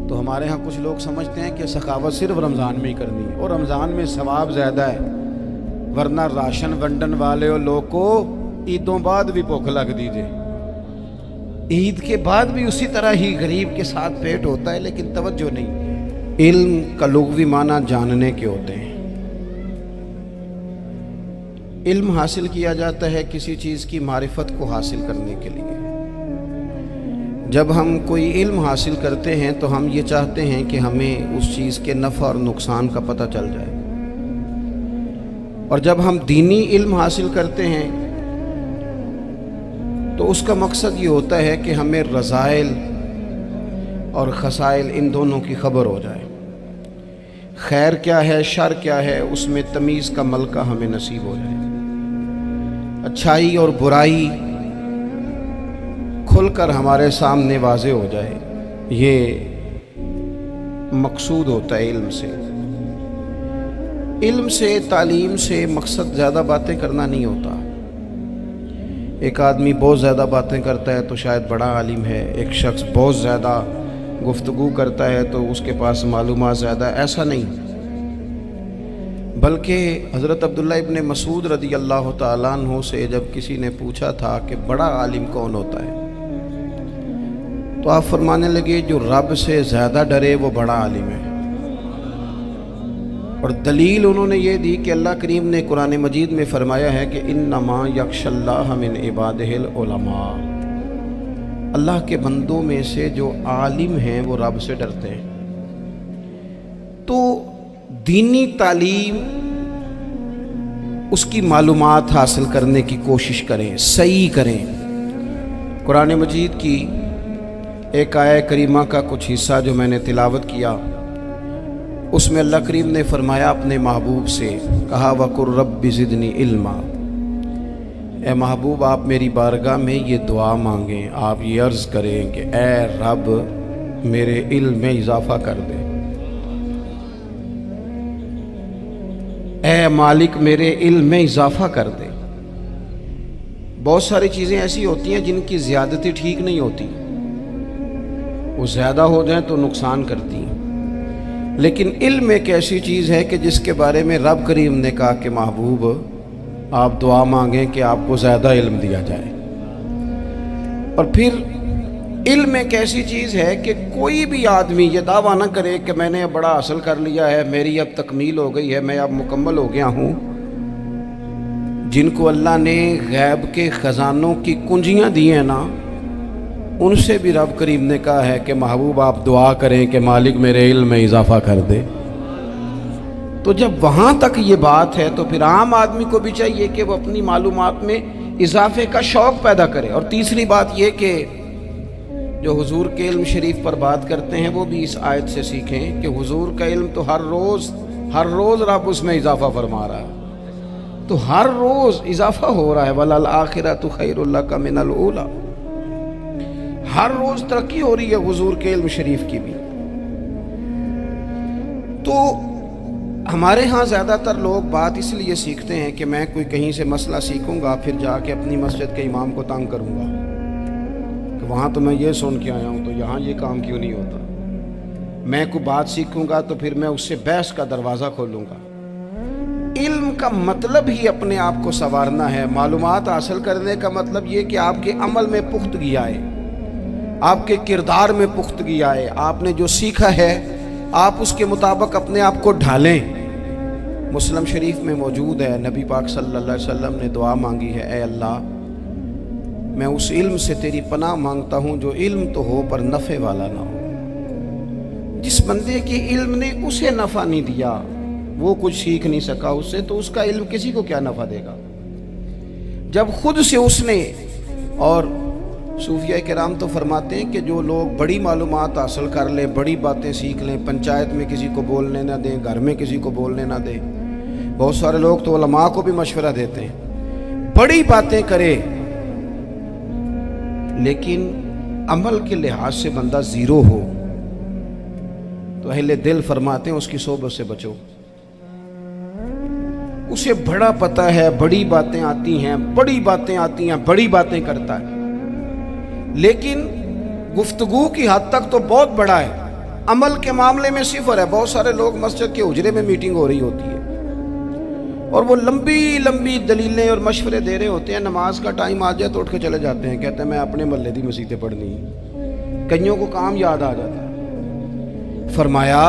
تو ہمارے ہاں کچھ لوگ سمجھتے ہیں کہ سخاوت صرف رمضان میں ہی کرنی ہے، اور رمضان میں ثواب زیادہ ہے، ورنہ راشن ونڈن والے لوگ کو عیدوں بعد بھی بھوک لگ دیجئے، عید کے بعد بھی اسی طرح ہی غریب کے ساتھ پیٹ ہوتا ہے، لیکن توجہ نہیں۔ علم کا لغوی معنی جاننے کے ہوتے ہیں۔ علم حاصل کیا جاتا ہے کسی چیز کی معرفت کو حاصل کرنے کے لیے۔ جب ہم کوئی علم حاصل کرتے ہیں تو ہم یہ چاہتے ہیں کہ ہمیں اس چیز کے نفع اور نقصان کا پتہ چل جائے، اور جب ہم دینی علم حاصل کرتے ہیں تو اس کا مقصد یہ ہوتا ہے کہ ہمیں رذائل اور خسائل ان دونوں کی خبر ہو جائے، خیر کیا ہے شر کیا ہے اس میں تمیز کا ملکہ ہمیں نصیب ہو جائے، اچھائی اور برائی کھل کر ہمارے سامنے واضح ہو جائے۔ یہ مقصود ہوتا ہے علم سے۔ علم سے، تعلیم سے مقصد زیادہ باتیں کرنا نہیں ہوتا۔ ایک آدمی بہت زیادہ باتیں کرتا ہے تو شاید بڑا عالم ہے، ایک شخص بہت زیادہ گفتگو کرتا ہے تو اس کے پاس معلومات زیادہ، ایسا نہیں، بلکہ حضرت عبداللہ ابن مسعود رضی اللہ تعالیٰ عنہ سے جب کسی نے پوچھا تھا کہ بڑا عالم کون ہوتا ہے، تو آپ فرمانے لگے جو رب سے زیادہ ڈرے وہ بڑا عالم ہے۔ اور دلیل انہوں نے یہ دی کہ اللہ کریم نے قرآن مجید میں فرمایا ہے کہ انما یخشی اللہ من عبادہ العلماء، اللہ کے بندوں میں سے جو عالم ہیں وہ رب سے ڈرتے ہیں۔ تو دینی تعلیم، اس کی معلومات حاصل کرنے کی کوشش کریں، صحیح کریں۔ قرآن مجید کی ایک آیہ کریمہ کا کچھ حصہ جو میں نے تلاوت کیا، اس میں اللہ کریم نے فرمایا اپنے محبوب سے، کہا وَقُلْ رَبِّ زِدْنِي عِلْمًا، اے محبوب آپ میری بارگاہ میں یہ دعا مانگیں، آپ یہ عرض کریں کہ اے رب میرے علم میں اضافہ کر دے، اے مالک میرے علم میں اضافہ کر دے۔ بہت ساری چیزیں ایسی ہوتی ہیں جن کی زیادتی ٹھیک نہیں ہوتی، وہ زیادہ ہو جائیں تو نقصان کرتی ہیں، لیکن علم ایک ایسی چیز ہے کہ جس کے بارے میں رب کریم نے کہا کہ محبوب آپ دعا مانگیں کہ آپ کو زیادہ علم دیا جائے۔ اور پھر علم ایک ایسی چیز ہے کہ کوئی بھی آدمی یہ دعویٰ نہ کرے کہ میں نے بڑا حاصل کر لیا ہے، میری اب تکمیل ہو گئی ہے، میں اب مکمل ہو گیا ہوں۔ جن کو اللہ نے غیب کے خزانوں کی کنجیاں دی ہیں نا، ان سے بھی رب کریم نے کہا ہے کہ محبوب آپ دعا کریں کہ مالک میرے علم میں اضافہ کر دے۔ تو جب وہاں تک یہ بات ہے تو پھر عام آدمی کو بھی چاہیے کہ وہ اپنی معلومات میں اضافے کا شوق پیدا کرے۔ اور تیسری بات یہ کہ جو حضور کے علم شریف پر بات کرتے ہیں وہ بھی اس آیت سے سیکھیں کہ حضور کا علم تو ہر روز رب اس میں اضافہ فرما رہا ہے، تو ہر روز اضافہ ہو رہا ہے۔ وَلَلْآخِرَةُ خَيْرٌ لَكَ مِنَ الْأُولَىٰ، ہر روز ترقی ہو رہی ہے حضور کے علم شریف کی بھی۔ تو ہمارے ہاں زیادہ تر لوگ بات اس لیے سیکھتے ہیں کہ میں کوئی کہیں سے مسئلہ سیکھوں گا پھر جا کے اپنی مسجد کے امام کو تنگ کروں گا کہ وہاں تو میں یہ سن کے آیا ہوں تو یہاں یہ کام کیوں نہیں ہوتا، میں کوئی بات سیکھوں گا تو پھر میں اس سے بحث کا دروازہ کھولوں گا۔ علم کا مطلب ہی اپنے آپ کو سنوارنا ہے۔ معلومات حاصل کرنے کا مطلب یہ کہ آپ کے عمل میں پختگی آئے، آپ کے کردار میں پختگی آئے، آپ نے جو سیکھا ہے آپ اس کے مطابق اپنے آپ کو ڈھالیں۔ مسلم شریف میں موجود ہے، نبی پاک صلی اللہ علیہ وسلم نے دعا مانگی ہے، اے اللہ میں اس علم سے تیری پناہ مانگتا ہوں جو علم تو ہو پر نفع والا نہ ہو۔ جس بندے کے علم نے اسے نفع نہیں دیا، وہ کچھ سیکھ نہیں سکا اس سے، تو اس کا علم کسی کو کیا نفع دے گا؟ جب خود سے اس نے، اور صوفیہ کرام تو فرماتے ہیں کہ جو لوگ بڑی معلومات حاصل کر لیں، بڑی باتیں سیکھ لیں، پنچایت میں کسی کو بولنے نہ دیں، گھر میں کسی کو بولنے نہ دیں، بہت سارے لوگ تو علماء کو بھی مشورہ دیتے ہیں، بڑی باتیں کرے لیکن عمل کے لحاظ سے بندہ زیرو ہو تو اہل دل فرماتے ہیں اس کی صحبت سے بچو۔ اسے بڑا پتہ ہے، بڑی باتیں آتی ہیں، بڑی باتیں کرتا ہے، لیکن گفتگو کی حد تک تو بہت بڑا ہے، عمل کے معاملے میں صفر ہے. بہت سارے لوگ مسجد کے حجرے میں میٹنگ ہو رہی ہوتی ہے اور وہ لمبی لمبی دلیلیں اور مشورے دے رہے ہوتے ہیں, نماز کا ٹائم آ جائے تو اٹھ کے چلے جاتے ہیں, کہتے ہیں میں اپنے محلے دی مسیتیں پڑھنی ہیں. کئیوں کو کام یاد آ جاتا ہے. فرمایا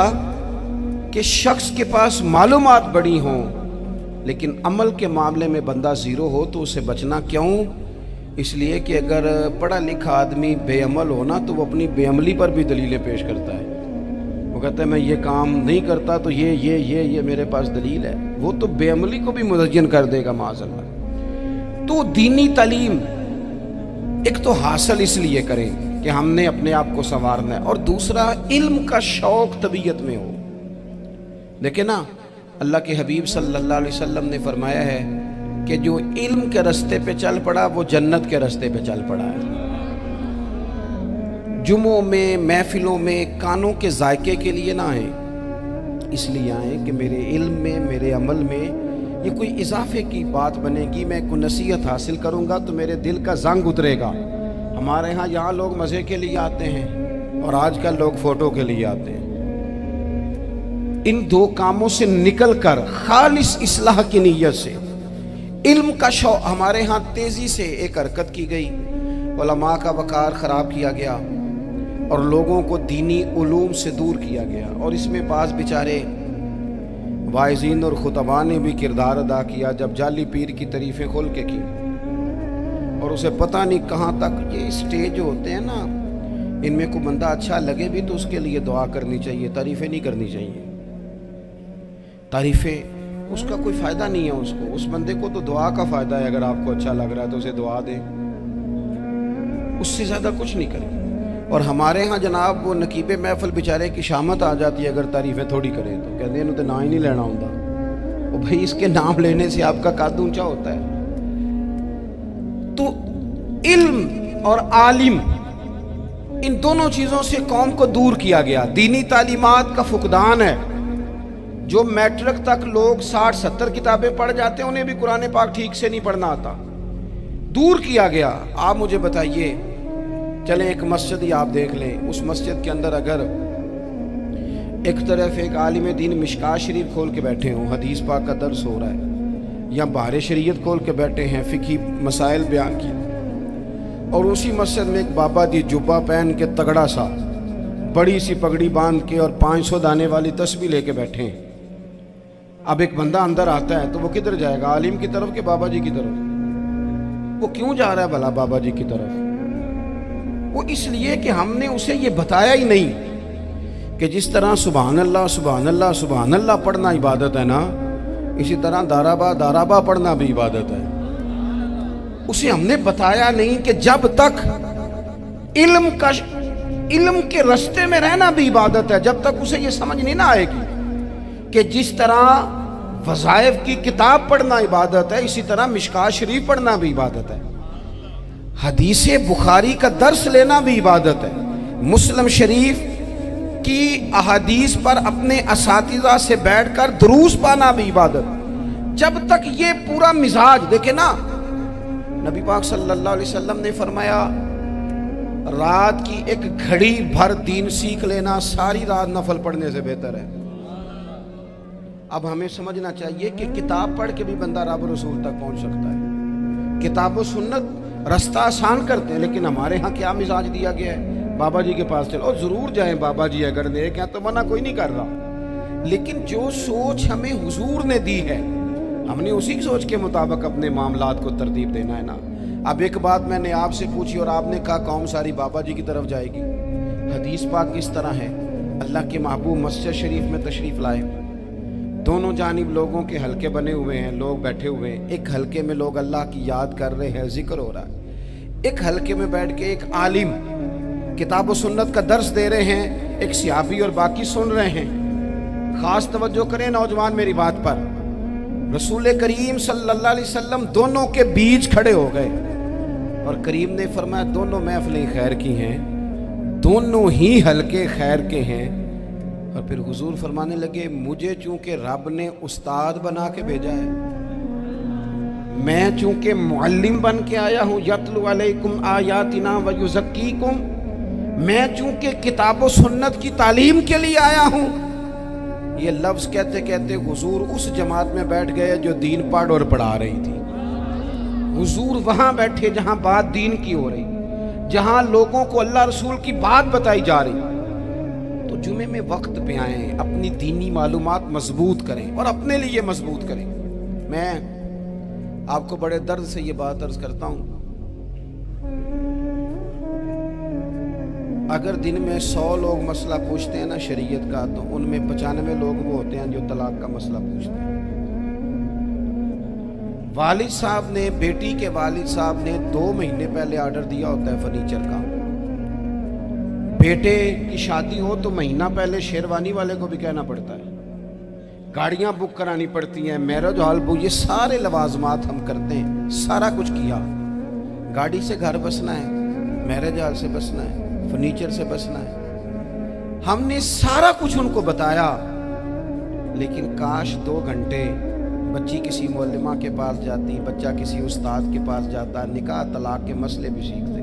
کہ شخص کے پاس معلومات بڑی ہوں لیکن عمل کے معاملے میں بندہ زیرو ہو تو اسے بچنا کیوں؟ اس لیے کہ اگر پڑھا لکھا آدمی بے عمل ہو نا تو وہ اپنی بے عملی پر بھی دلیلیں پیش کرتا ہے. وہ کہتا ہے میں یہ کام نہیں کرتا تو یہ میرے پاس دلیل ہے. وہ تو بے عملی کو بھی مزین کر دے گا معاذ اللہ. تو دینی تعلیم ایک تو حاصل اس لیے کریں کہ ہم نے اپنے آپ کو سنوارنا ہے, اور دوسرا علم کا شوق طبیعت میں ہو. دیکھیں نا, اللہ کے حبیب صلی اللہ علیہ وسلم نے فرمایا ہے کہ جو علم کے رستے پہ چل پڑا وہ جنت کے رستے پہ چل پڑا ہے. جمعوں میں محفلوں میں کانوں کے ذائقے کے لیے نہ آئیں, اس لیے آئیں کہ میرے علم میں میرے عمل میں یہ کوئی اضافے کی بات بنے گی, میں کوئی نصیحت حاصل کروں گا تو میرے دل کا زنگ اترے گا. ہمارے ہاں یہاں لوگ مزے کے لیے آتے ہیں اور آج کل لوگ فوٹو کے لیے آتے ہیں. ان دو کاموں سے نکل کر خالص اصلاح کی نیت سے علم کا شوق. ہمارے ہاں تیزی سے ایک حرکت کی گئی, علماء کا وقار خراب کیا گیا اور لوگوں کو دینی علوم سے دور کیا گیا, اور اس میں بعض بیچارے واعظین اور خطباء نے بھی کردار ادا کیا جب جعلی پیر کی تعریفیں کھول کے کی, اور اسے پتہ نہیں کہاں تک. یہ اسٹیج ہوتے ہیں نا, ان میں کوئی بندہ اچھا لگے بھی تو اس کے لیے دعا کرنی چاہیے, تعریفیں نہیں کرنی چاہیے. تعریفیں اس کا کوئی فائدہ نہیں ہے. اس بندے کو تو دعا کا فائدہ ہے. اگر آپ کو اچھا لگ رہا ہے تو اسے دعا دیں, اس سے زیادہ کچھ نہیں کریں. اور ہمارے ہاں جناب وہ نقیب محفل بیچارے کی شامت آ جاتی ہے اگر تعریفیں تھوڑی کریں تو کہتے ہیں انہوں تو نام ہی نہیں لینا ہوتا. وہ بھائی اس کے نام لینے سے آپ کا قد اونچا ہوتا ہے. تو علم اور عالم ان دونوں چیزوں سے قوم کو دور کیا گیا. دینی تعلیمات کا فقدان ہے. جو میٹرک تک لوگ 60-70 کتابیں پڑھ جاتے ہیں انہیں بھی قرآن پاک ٹھیک سے نہیں پڑھنا آتا. دور کیا گیا. آپ مجھے بتائیے, چلیں ایک مسجد ہی آپ دیکھ لیں, اس مسجد کے اندر اگر ایک طرف ایک عالم دین مشکات شریف کھول کے بیٹھے ہوں, حدیث پاک کا درس ہو رہا ہے, یا بہار شریعت کھول کے بیٹھے ہیں, فقہی مسائل بیان کی, اور اسی مسجد میں ایک بابا دی جبہ پہن کے تگڑا سا بڑی سی پگڑی باندھ کے اور 500 دانے والی تسبیح لے کے بیٹھے ہیں. اب ایک بندہ اندر آتا ہے تو وہ کدھر جائے گا, عالم کی طرف کہ بابا جی کی طرف؟ وہ کیوں جا رہا ہے بھلا بابا جی کی طرف؟ وہ اس لیے کہ ہم نے اسے یہ بتایا ہی نہیں کہ جس طرح سبحان اللہ سبحان اللہ سبحان اللہ پڑھنا عبادت ہے نا, اسی طرح دارابا پڑھنا بھی عبادت ہے. اسے ہم نے بتایا نہیں کہ جب تک علم کے رستے میں رہنا بھی عبادت ہے, جب تک اسے یہ سمجھ نہیں نہ آئے گی کہ جس طرح وظائف کی کتاب پڑھنا عبادت ہے اسی طرح مشکات شریف پڑھنا بھی عبادت ہے, حدیث بخاری کا درس لینا بھی عبادت ہے, مسلم شریف کی احادیث پر اپنے اساتذہ سے بیٹھ کر دروس پانا بھی عبادت. جب تک یہ پورا مزاج دیکھیں نا, نبی پاک صلی اللہ علیہ وسلم نے فرمایا رات کی ایک گھڑی بھر دین سیکھ لینا ساری رات نفل پڑھنے سے بہتر ہے. اب ہمیں سمجھنا چاہیے کہ کتاب پڑھ کے بھی بندہ رب رسول تک پہنچ سکتا ہے. کتاب و سنت رستہ آسان کرتے ہیں, لیکن ہمارے ہاں کیا مزاج دیا گیا ہے, بابا جی کے پاس چلو, اور ضرور جائیں بابا جی اگر نیک ہیں تو منع کوئی نہیں کر رہا, لیکن جو سوچ ہمیں حضور نے دی ہے ہم نے اسی سوچ کے مطابق اپنے معاملات کو ترتیب دینا ہے نا. اب ایک بات میں نے آپ سے پوچھی اور آپ نے کہا قوم ساری بابا جی کی طرف جائے گی. حدیث پاک کس طرح ہے, اللہ کے محبوب مسجد شریف میں تشریف لائے, دونوں جانب لوگوں کے حلقے بنے ہوئے ہیں, لوگ بیٹھے ہوئے ہیں, ایک حلقے میں لوگ اللہ کی یاد کر رہے ہیں, ذکر ہو رہا ہے, ایک حلقے میں بیٹھ کے ایک عالم کتاب و سنت کا درس دے رہے ہیں, ایک صحابی اور باقی سن رہے ہیں. خاص توجہ کریں نوجوان میری بات پر, رسول کریم صلی اللہ علیہ وسلم دونوں کے بیچ کھڑے ہو گئے اور کریم نے فرمایا دونوں محفلیں خیر کی ہیں, دونوں ہی حلقے خیر کے ہیں. اور پھر حضور فرمانے لگے مجھے چونکہ رب نے استاد بنا کے بھیجا ہے, میں چونکہ معلم بن کے آیا ہوں, یتلو علیکم آیاتنا ویزکیکم, میں چونکہ کتاب و سنت کی تعلیم کے لیے آیا ہوں. یہ لفظ کہتے کہتے حضور اس جماعت میں بیٹھ گئے جو دین پڑھ اور پڑھا رہی تھی. حضور وہاں بیٹھے جہاں بات دین کی ہو رہی، جہاں لوگوں کو اللہ رسول کی بات بتائی جا رہی. تو جمعے میں وقت پہ آئیں، اپنی دینی معلومات مضبوط کریں اور اپنے لیے مضبوط کریں. میں آپ کو بڑے درد سے یہ بات عرض کرتا ہوں، اگر دن میں 100 لوگ مسئلہ پوچھتے ہیں نا شریعت کا، تو ان میں 95 لوگ وہ ہوتے ہیں جو طلاق کا مسئلہ پوچھتے ہیں. والد صاحب نے، بیٹی کے والد صاحب نے 2 مہینے پہلے آرڈر دیا ہوتا ہے فرنیچر کا. بیٹے کی شادی ہو تو مہینہ پہلے شیروانی والے کو بھی کہنا پڑتا ہے، گاڑیاں بک کرانی پڑتی ہیں، میرج ہال بک، یہ سارے لوازمات ہم کرتے ہیں. سارا کچھ کیا، گاڑی سے گھر بسنا ہے، میرج ہال سے بسنا ہے، فرنیچر سے بسنا ہے. ہم نے سارا کچھ ان کو بتایا، لیکن کاش 2 گھنٹے بچی کسی معلمہ کے پاس جاتی، بچہ کسی استاد کے پاس جاتا، نکاح طلاق کے مسئلے بھی سیکھتے.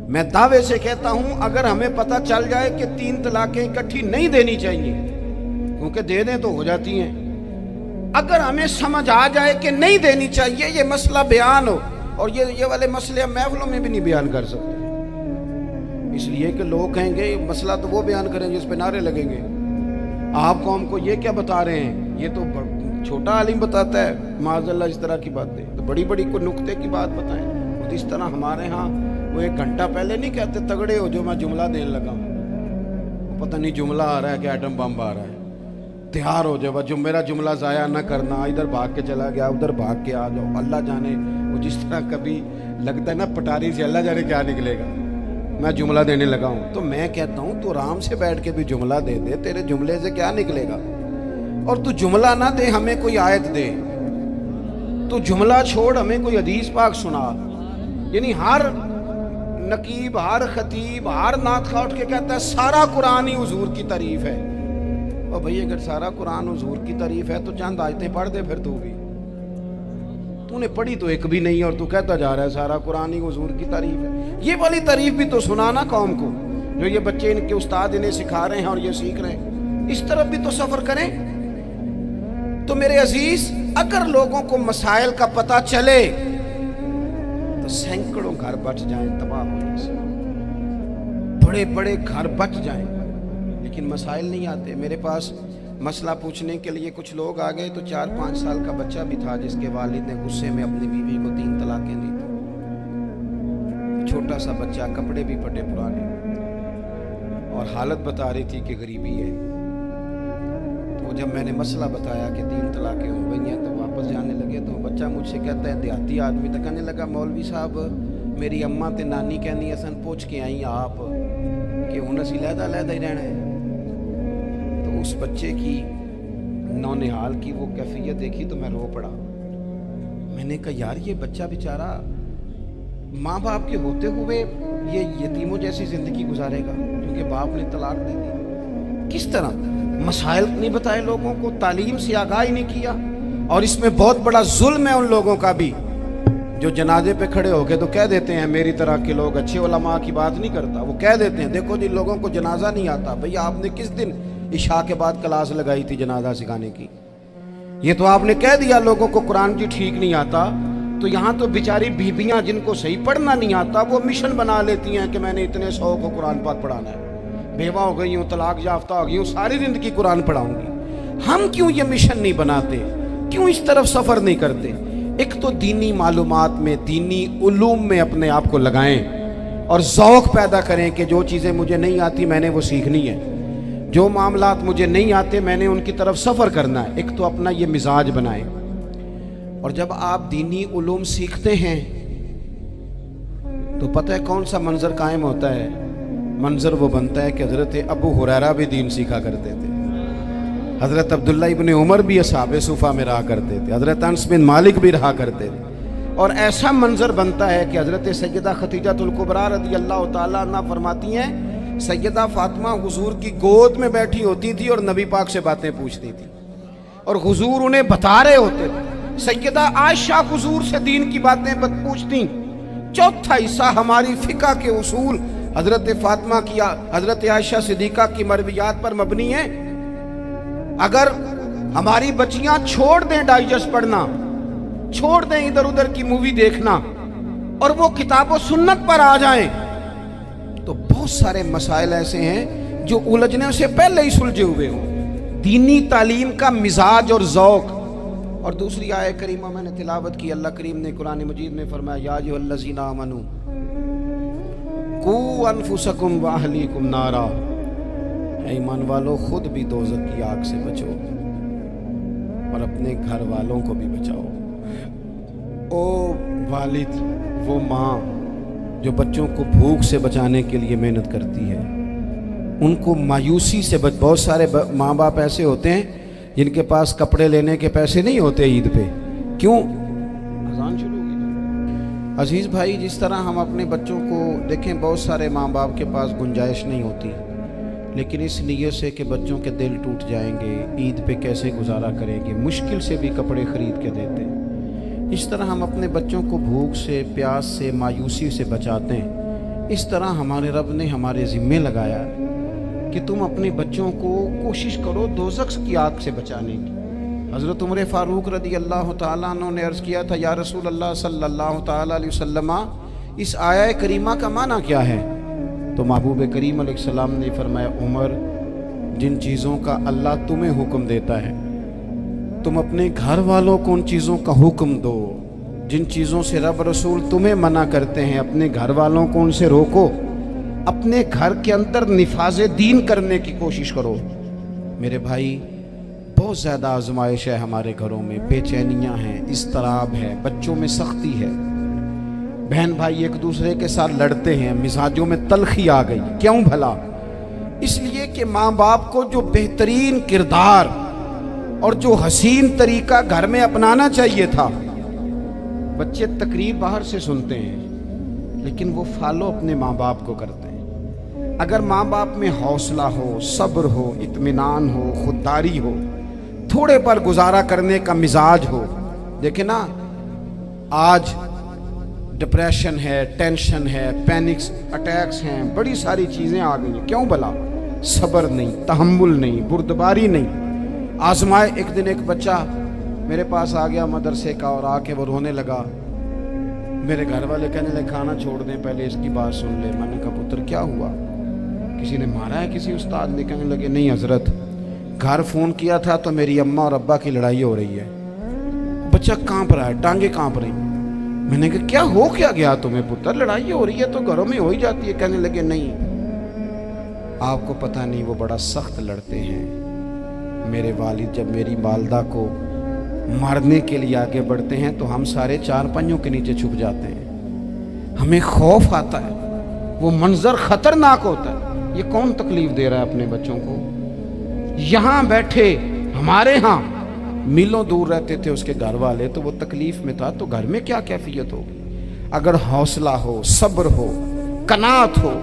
میں دعوے سے کہتا ہوں اگر ہمیں پتہ چل جائے کہ 3 طلاقیں اکٹھی نہیں دینی چاہیے، کیونکہ دے دیں تو ہو جاتی ہیں، اگر ہمیں سمجھ آ جائے کہ نہیں دینی چاہیے، یہ مسئلہ بیان ہو. اور یہ والے مسئلے ہم محفلوں میں بھی نہیں بیان کر سکتے، اس لیے کہ لوگ کہیں گے مسئلہ تو وہ بیان کریں جس پہ نعرے لگیں گے. آپ قوم کو یہ کیا بتا رہے ہیں؟ یہ تو چھوٹا عالم بتاتا ہے معاذ اللہ اس طرح کی باتیں، تو بڑی بڑی کوئی نقطے کی بات بتائیں. تو اس طرح ہمارے ہاں وہ 1 گھنٹہ پہلے نہیں کہتے تگڑے ہو جو میں جملہ دینے لگا ہوں، پتہ نہیں جملہ آ رہا ہے کہ ایٹم بم آ رہا ہے، تیار ہو جاؤ، جو میرا جملہ ضائع نہ کرنا، ادھر بھاگ کے چلا گیا ادھر بھاگ کے آ جاؤ. اللہ جانے وہ جس طرح کبھی لگتا ہے نا پٹاری سے، اللہ جانے کیا نکلے گا. میں جملہ دینے لگا ہوں تو میں کہتا ہوں تو آرام سے بیٹھ کے بھی جملہ دے دے، تیرے جملے سے کیا نکلے گا. اور تو جملہ نہ دے، ہمیں کوئی آیت دے، تو جملہ چھوڑ ہمیں کوئی حدیث پاک سنا. یعنی ہر نقیب، ہر خطیب، ہر نعت خواہ اٹھ کے کہتا ہے سارا قرآن ہی حضور کی تعریف ہے. اور بھئی اگر سارا قرآن حضور کی تعریف ہے تو چند آیتیں پڑھ دے پھر تو بھی. تو نے پڑھی تو ایک بھی نہیں اور تو کہتا جا رہا ہے سارا قرآن ہی حضور کی تعریف ہے. یہ والی تعریف بھی تو سنانا قوم کو، جو یہ بچے ان کے استاد انہیں سکھا رہے ہیں اور یہ سیکھ رہے ہیں، اس طرف بھی تو سفر کریں. تو میرے عزیز، اگر لوگوں کو مسائل کا پتہ چلے تو سینکڑوں گھر بچ جائیں تباہ ہونے سے، بڑے بڑے گھر بچ جائیں. لیکن مسائل نہیں آتے. میرے پاس مسئلہ پوچھنے کے لیے کچھ لوگ آ گئے تو 4-5 سال کا بچہ بھی تھا جس کے والد نے غصے میں اپنی بیوی کو 3 طلاقیں دی تھی. چھوٹا سا بچہ، کپڑے بھی پھٹے پرانے، اور حالت بتا رہی تھی کہ غریبی ہے. تو جب میں نے مسئلہ بتایا کہ 3 طلاقیں ہو گئی ہیں تو واپس جانے لگے، تو بچہ مجھ سے کہتا ہے، دیہاتی آدمی تو کہنے لگا مولوی صاحب میری اماں تے نانی کہنی اسن پوچھ کے آئی آپ کہ ہن اسی علیحدہ علیحدہ ہی رہنا ہے. تو اس بچے کی نونہال کی وہ کیفیت دیکھی تو میں رو پڑا. میں نے کہا یار یہ بچہ بیچارہ ماں باپ کے ہوتے ہوئے یہ یتیموں جیسی زندگی گزارے گا کیونکہ باپ نے طلاق دے دی. کس طرح مسائل نہیں بتائے لوگوں کو، تعلیم سے آگاہی نہیں کیا. اور اس میں بہت بڑا ظلم ہے ان لوگوں کا بھی جو جنازے پہ کھڑے ہو کے تو کہہ دیتے ہیں، میری طرح کے لوگ اچھے علماء کی بات نہیں کرتا، وہ کہہ دیتے ہیں دیکھو جی لوگوں کو جنازہ نہیں آتا. بھئی آپ نے کس دن عشاء کے بعد کلاس لگائی تھی جنازہ سکھانے کی؟ یہ تو آپ نے کہہ دیا لوگوں کو قرآن جی ٹھیک نہیں آتا. تو یہاں تو بیچاری بیویاں جن کو صحیح پڑھنا نہیں آتا وہ مشن بنا لیتی ہیں کہ میں نے اتنے 100 کو قرآن پاک پڑھانا ہے، بیوہ ہو گئی ہوں، طلاق یافتہ ہو گئی ہوں، ساری زندگی قرآن پڑھاؤں گی. ہم کیوں یہ مشن نہیں بناتے؟ کیوں اس طرف سفر نہیں کرتے؟ ایک تو دینی معلومات میں، دینی علوم میں اپنے آپ کو لگائیں اور ذوق پیدا کریں کہ جو چیزیں مجھے نہیں آتی میں نے وہ سیکھنی ہے، جو معاملات مجھے نہیں آتے میں نے ان کی طرف سفر کرنا ہے. ایک تو اپنا یہ مزاج بنائیں. اور جب آپ دینی علوم سیکھتے ہیں تو پتہ ہے کون سا منظر قائم ہوتا ہے؟ منظر وہ بنتا ہے کہ حضرت ابو ہریرہ بھی دین سیکھا کرتے تھے، حضرت عبداللہ ابن عمر بھی اصحاب صفہ میں رہا کرتے تھے، حضرت انس بن مالک بھی رہا کرتے تھے. اور ایسا منظر بنتا ہے کہ حضرت سیدہ خدیجہ الکبریٰ رضی اللہ تعالیٰ عنہ فرماتی ہیں سیدہ فاطمہ حضور کی گود میں بیٹھی ہوتی تھی اور نبی پاک سے باتیں پوچھتی تھی اور حضور انہیں بتا رہے ہوتے تھے. سیدہ عائشہ حضور سے دین کی باتیں پوچھتی. چوتھا حصہ ہماری فقہ کے اصول حضرت فاطمہ کی، حضرت عائشہ صدیقہ کی مرویات پر مبنی ہے. اگر ہماری بچیاں چھوڑ دیں ڈائجسٹ پڑھنا، چھوڑ دیں ادھر ادھر کی مووی دیکھنا، اور وہ کتاب و سنت پر آ جائیں، تو بہت سارے مسائل ایسے ہیں جو الجھنے سے پہلے ہی سلجھے ہوئے ہوں. دینی تعلیم کا مزاج اور ذوق. اور دوسری آیت کریمہ میں نے تلاوت کی، اللہ کریم نے قرآن مجید میں فرمایا یا ایھا الذین آمنوا قوا انفسکم واہلیکم نارا، اے ایمان والو خود بھی دوزخ کی آگ سے بچو اور اپنے گھر والوں کو بھی بچاؤ. او والد، وہ ماں جو بچوں کو بھوک سے بچانے کے لیے محنت کرتی ہے، ان کو مایوسی سے بہت سارے ماں باپ ایسے ہوتے ہیں جن کے پاس کپڑے لینے کے پیسے نہیں ہوتے عید پہ. کیوں؟ اذان شروع ہو گئی. عزیز بھائی، جس طرح ہم اپنے بچوں کو دیکھیں، بہت سارے ماں باپ کے پاس گنجائش نہیں ہوتی، لیکن اس نیت سے کہ بچوں کے دل ٹوٹ جائیں گے، عید پہ کیسے گزارا کریں گے، مشکل سے بھی کپڑے خرید کے دیتے ہیں. اس طرح ہم اپنے بچوں کو بھوک سے، پیاس سے، مایوسی سے بچاتے ہیں. اس طرح ہمارے رب نے ہمارے ذمے لگایا کہ تم اپنے بچوں کو کوشش کرو دوزخ کی آگ سے بچانے کی. حضرت عمر فاروق رضی اللہ تعالیٰ عنہ نے عرض کیا تھا یا رسول اللہ صلی اللہ تعالیٰ علیہ وسلم، اس آیہ کریمہ کا معنی کیا ہے؟ تو محبوب کریم علیہ السلام نے فرمایا عمر، جن چیزوں کا اللہ تمہیں حکم دیتا ہے تم اپنے گھر والوں کو ان چیزوں کا حکم دو. جن چیزوں سے رب رسول تمہیں منع کرتے ہیں اپنے گھر والوں کو ان سے روکو. اپنے گھر کے اندر نفاذ دین کرنے کی کوشش کرو. میرے بھائی، بہت زیادہ آزمائش ہے ہمارے گھروں میں، بے چینیاں ہیں، اضطراب ہے، بچوں میں سختی ہے، بہن بھائی ایک دوسرے کے ساتھ لڑتے ہیں، مزاجوں میں تلخی آ گئی. کیوں بھلا؟ اس لیے کہ ماں باپ کو جو بہترین کردار اور جو حسین طریقہ گھر میں اپنانا چاہیے تھا، بچے تقریر باہر سے سنتے ہیں لیکن وہ فالو اپنے ماں باپ کو کرتے ہیں. اگر ماں باپ میں حوصلہ ہو، صبر ہو، اطمینان ہو، خودداری ہو، تھوڑے پر گزارا کرنے کا مزاج ہو. دیکھیں نا، آج ڈپریشن ہے، ٹینشن ہے، پینکس اٹیکس ہیں، بڑی ساری چیزیں آ گئی ہیں. کیوں بھلا؟ صبر نہیں، تحمل نہیں، بردباری نہیں. آزمائے. ایک دن ایک بچہ میرے پاس آ گیا مدرسے کا، اور آ کے وہ رونے لگا. میرے گھر والے کہنے لگے کھانا چھوڑ دیں، پہلے اس کی بات سن لے. میں نے کہا پتر کیا ہوا؟ کسی نے مارا ہے کسی استاد نے؟ کہنے لگے نہیں حضرت، گھر فون کیا تھا تو میری اماں اور ابا کی لڑائی ہو رہی ہے. بچہ کانپ رہا ہے، ٹانگیں کانپ رہی. میں نے کہا کیا ہو کیا گیا تمہیں پتر؟ لڑائی ہو رہی ہے تو گھروں میں ہو ہی جاتی ہے. کہنے لگے نہیں، آپ کو پتہ نہیں، وہ بڑا سخت لڑتے ہیں. میرے والد جب میری والدہ کو مارنے کے لیے آگے بڑھتے ہیں تو ہم سارے چار پنجوں کے نیچے چھپ جاتے ہیں. ہمیں خوف آتا ہے، وہ منظر خطرناک ہوتا ہے. یہ کون تکلیف دے رہا ہے اپنے بچوں کو؟ یہاں بیٹھے ہمارے ہاں میلوں دور رہتے تھے اس کے گھر والے، تو وہ تکلیف میں تھا، تو گھر میں کیا کیفیت ہوگی؟ اگر حوصلہ ہو، صبر ہو، قناعت ہو،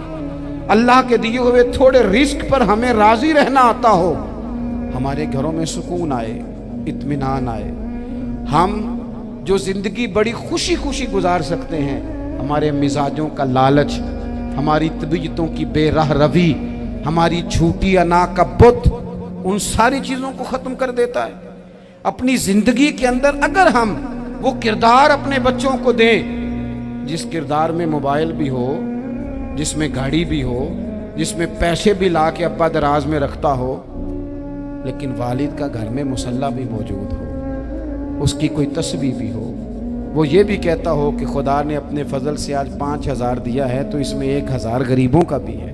اللہ کے دیے ہوئے تھوڑے رزق پر ہمیں راضی رہنا آتا ہو، ہمارے گھروں میں سکون آئے، اطمینان آئے. ہم جو زندگی بڑی خوشی خوشی گزار سکتے ہیں، ہمارے مزاجوں کا لالچ، ہماری طبیعتوں کی بے راہ روی، ہماری جھوٹی انا کا بت، ان ساری چیزوں کو ختم کر دیتا ہے. اپنی زندگی کے اندر اگر ہم وہ کردار اپنے بچوں کو دیں جس کردار میں موبائل بھی ہو، جس میں گاڑی بھی ہو، جس میں پیسے بھی لا کے ابا دراز میں رکھتا ہو، لیکن والد کا گھر میں مصلی بھی موجود ہو، اس کی کوئی تسبیح بھی ہو، وہ یہ بھی کہتا ہو کہ خدا نے اپنے فضل سے آج 5000 دیا ہے تو اس میں 1000 غریبوں کا بھی ہے،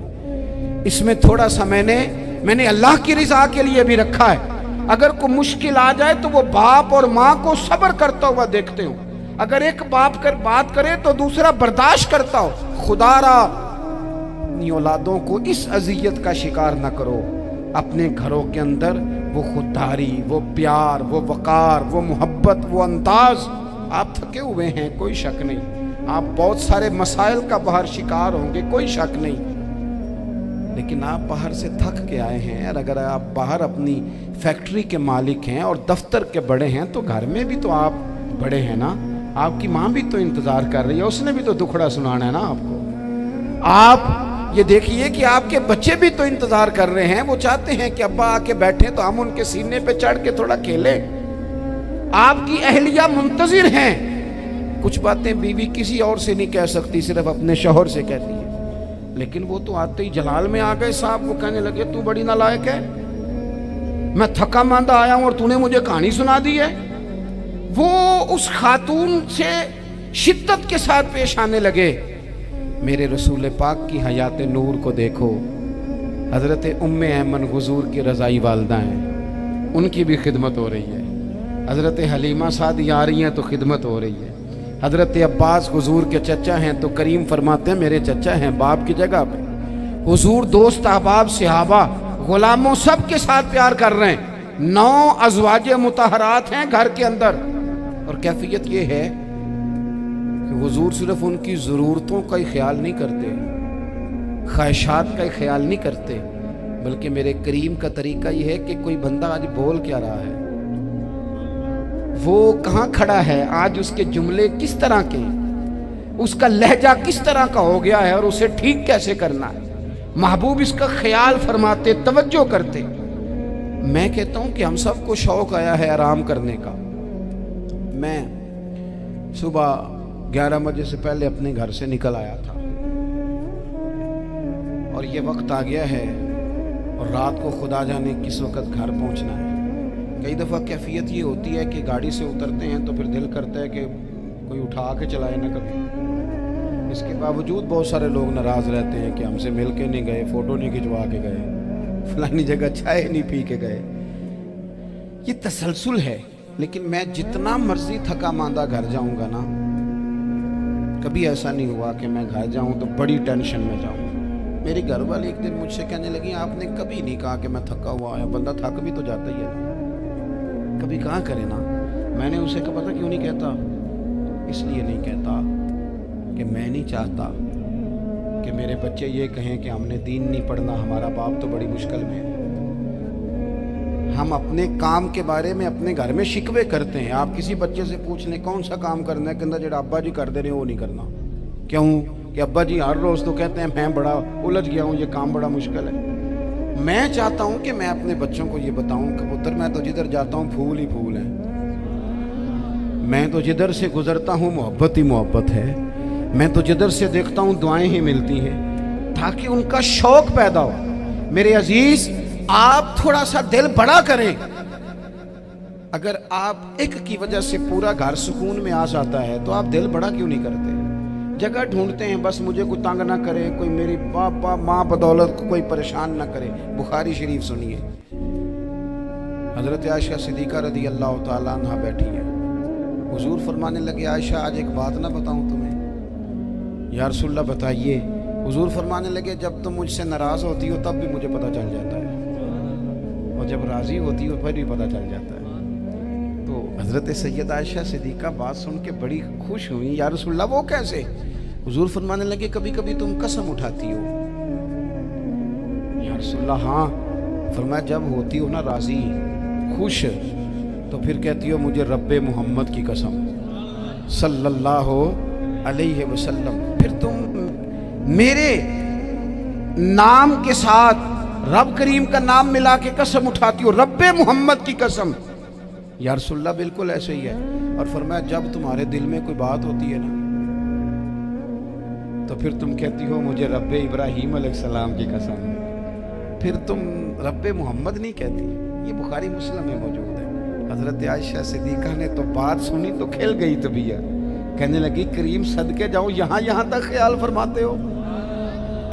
اس میں تھوڑا سا میں نے اللہ کی رضا کے لیے بھی رکھا ہے. اگر کوئی مشکل آ جائے تو وہ باپ اور ماں کو صبر کرتا ہوا دیکھتے ہوں. اگر ایک باپ کر بات کرے تو دوسرا برداشت کرتا ہو. خدا را اپنی اولادوں کو اس اذیت کا شکار نہ کرو. اپنے گھروں کے اندر وہ خودداری، وہ پیار، وہ وقار، وہ محبت، وہ انداز. آپ تھکے ہوئے ہیں، کوئی شک نہیں، آپ بہت سارے مسائل کا باہر شکار ہوں گے، کوئی شک نہیں، لیکن آپ باہر سے تھک کے آئے ہیں. اور اگر آپ باہر اپنی فیکٹری کے مالک ہیں اور دفتر کے بڑے ہیں تو گھر میں بھی تو آپ بڑے ہیں نا. آپ کی ماں بھی تو انتظار کر رہی ہے، اس نے بھی تو دکھڑا سنانا ہے نا آپ کو. آپ یہ دیکھیے کہ آپ کے بچے بھی تو انتظار کر رہے ہیں، وہ چاہتے ہیں کہ ابا آ کے بیٹھیں تو ہم ان کے سینے پہ چڑھ کے تھوڑا کھیلیں۔ آپ کی اہلیہ منتظر ہیں۔ کچھ باتیں بیوی کسی اور سے نہیں کہہ سکتی، صرف اپنے شوہر سے کہتی ہے، لیکن وہ تو آتے ہی جلال میں آ گئے صاحب، وہ کہنے لگے تو بڑی نالائق ہے، میں تھکا ماندہ آیا ہوں اور تو نے مجھے کہانی سنا دی ہے۔ وہ اس خاتون سے شدت کے ساتھ پیش آنے لگے۔ میرے رسول پاک کی حیات نور کو دیکھو، حضرت ام ایمن حضور کی رضائی والدہ ہیں، ان کی بھی خدمت ہو رہی ہے۔ حضرت حلیمہ سعدی آ رہی ہیں تو خدمت ہو رہی ہے۔ حضرت عباس حضور کے چچا ہیں تو کریم فرماتے ہیں میرے چچا ہیں باپ کی جگہ پہ۔ حضور دوست احباب صحابہ غلاموں سب کے ساتھ پیار کر رہے ہیں۔ 9 ازواج مطہرات ہیں گھر کے اندر، اور کیفیت یہ ہے کہ حضور صرف ان کی ضرورتوں کا ہی خیال نہیں کرتے، خواہشات کا ہی خیال نہیں کرتے، بلکہ میرے کریم کا طریقہ یہ ہے کہ کوئی بندہ آج بول کیا رہا ہے، وہ کہاں کھڑا ہے آج، اس کے جملے کس طرح کے، اس کا لہجہ کس طرح کا ہو گیا ہے اور اسے ٹھیک کیسے کرنا ہے، محبوب اس کا خیال فرماتے، توجہ کرتے۔ میں کہتا ہوں کہ ہم سب کو شوق آیا ہے آرام کرنے کا۔ میں صبح 11 بجے سے پہلے اپنے گھر سے نکل آیا تھا، اور یہ وقت آ گیا ہے اور رات کو خدا جانے کس وقت گھر پہنچنا ہے۔ کئی دفعہ کیفیت یہ ہوتی ہے کہ گاڑی سے اترتے ہیں تو پھر دل کرتا ہے کہ کوئی اٹھا کے چلائے نہ کبھی۔ اس کے باوجود بہت سارے لوگ ناراض رہتے ہیں کہ ہم سے مل کے نہیں گئے، فوٹو نہیں کھنچوا کے گئے، فلانی جگہ چائے نہیں پی کے گئے۔ یہ تسلسل ہے، لیکن میں جتنا مرضی تھکا ماندہ گھر جاؤں گا نا، کبھی ایسا نہیں ہوا کہ میں گھر جاؤں تو بڑی ٹینشن میں جاؤں۔ میری گھر والی ایک دن مجھ سے کہنے لگی آپ نے کبھی نہیں کہا کہ میں تھکا ہوا آیا، بندہ تھک بھی تو جاتا ہی ہے، کبھی کہاں کرے نا۔ میں نے اسے کہا پتہ کیوں نہیں کہتا، اس لیے نہیں کہتا کہ میں نہیں چاہتا کہ میرے بچے یہ کہیں کہ ہم نے دین نہیں پڑھنا، ہمارا باپ تو بڑی مشکل میں ہے۔ ہم اپنے کام کے بارے میں اپنے گھر میں شکوے کرتے ہیں۔ آپ کسی بچے سے پوچھ لیں کون سا کام کرنا ہے، کہنا جڑا ابا جی کر دے رہے ہیں وہ نہیں کرنا۔ کیوں کہ ابا جی ہر روز تو کہتے ہیں میں بڑا الجھ گیا ہوں، یہ کام بڑا مشکل ہے۔ میں چاہتا ہوں کہ میں اپنے بچوں کو یہ بتاؤں کہ پتر میں تو جدھر جاتا ہوں پھول ہی پھول ہیں، میں تو جدھر سے گزرتا ہوں محبت ہی محبت ہے، میں تو جدھر سے دیکھتا ہوں دعائیں ہی ملتی ہیں، تاکہ ان کا شوق پیدا ہو۔ میرے عزیز آپ تھوڑا سا دل بڑا کریں۔ اگر آپ ایک کی وجہ سے پورا گھر سکون میں آ جاتا ہے تو آپ دل بڑا کیوں نہیں کرتے؟ جگہ ڈھونڈتے ہیں بس مجھے کوئی تنگ نہ کرے، کوئی میری باپ ماں بدولت کو کوئی پریشان نہ کرے۔ بخاری شریف سنیے، حضرت عائشہ صدیقہ رضی اللہ تعالیٰ عنہ بیٹھی ہے، حضور فرمانے لگے عائشہ آج ایک بات نہ بتاؤں تمہیں؟ یا رسول اللہ بتائیے۔ حضور فرمانے لگے جب تم مجھ سے ناراض ہوتی ہو تب بھی مجھے پتہ چل جاتا ہے، اور جب راضی ہوتی ہو پھر بھی پتہ چل جاتا ہے۔ تو حضرت سید عائشہ صدیقہ بات سن کے بڑی خوش ہوئی، یا رسول اللہ وہ کیسے؟ حضور فرمانے لگے کبھی کبھی تم قسم اٹھاتی ہو۔ یا رسول اللہ ہاں۔ فرمایا جب ہوتی ہو نا راضی خوش تو پھر کہتی ہو مجھے رب محمد کی قسم صلی اللہ علیہ وسلم، پھر تم میرے نام کے ساتھ رب کریم کا نام ملا کے قسم اٹھاتی ہو، رب محمد کی قسم۔ یا رسول اللہ بالکل ایسے ہی ہے۔ اور فرمایا جب تمہارے دل میں کوئی بات ہوتی ہے نا تو پھر تم کہتی ہو مجھے رب ابراہیم علیہ السلام کی قسم، پھر تم رب محمد نہیں کہتی۔ یہ بخاری مسلم میں موجود ہے۔ حضرت عائشہ صدیقہ نے تو بات سنی تو کھل گئی طبیعت، کہنے لگی کریم صدقے جاؤ، یہاں تک خیال فرماتے ہو،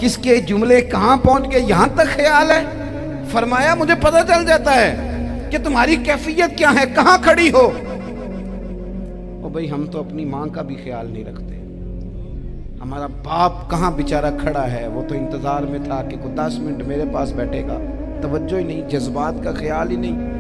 کس کے جملے کہاں پہنچ گئے یہاں تک خیال ہے۔ فرمایا مجھے پتہ چل جاتا ہے کہ تمہاری کیفیت کیا ہے، کہاں کھڑی ہو۔ او بھئی ہم تو اپنی ماں کا بھی خیال نہیں رکھتے، ہمارا باپ کہاں بیچارہ کھڑا ہے، وہ تو انتظار میں تھا کہ کوئی 10 منٹ میرے پاس بیٹھے گا، توجہ ہی نہیں، جذبات کا خیال ہی نہیں۔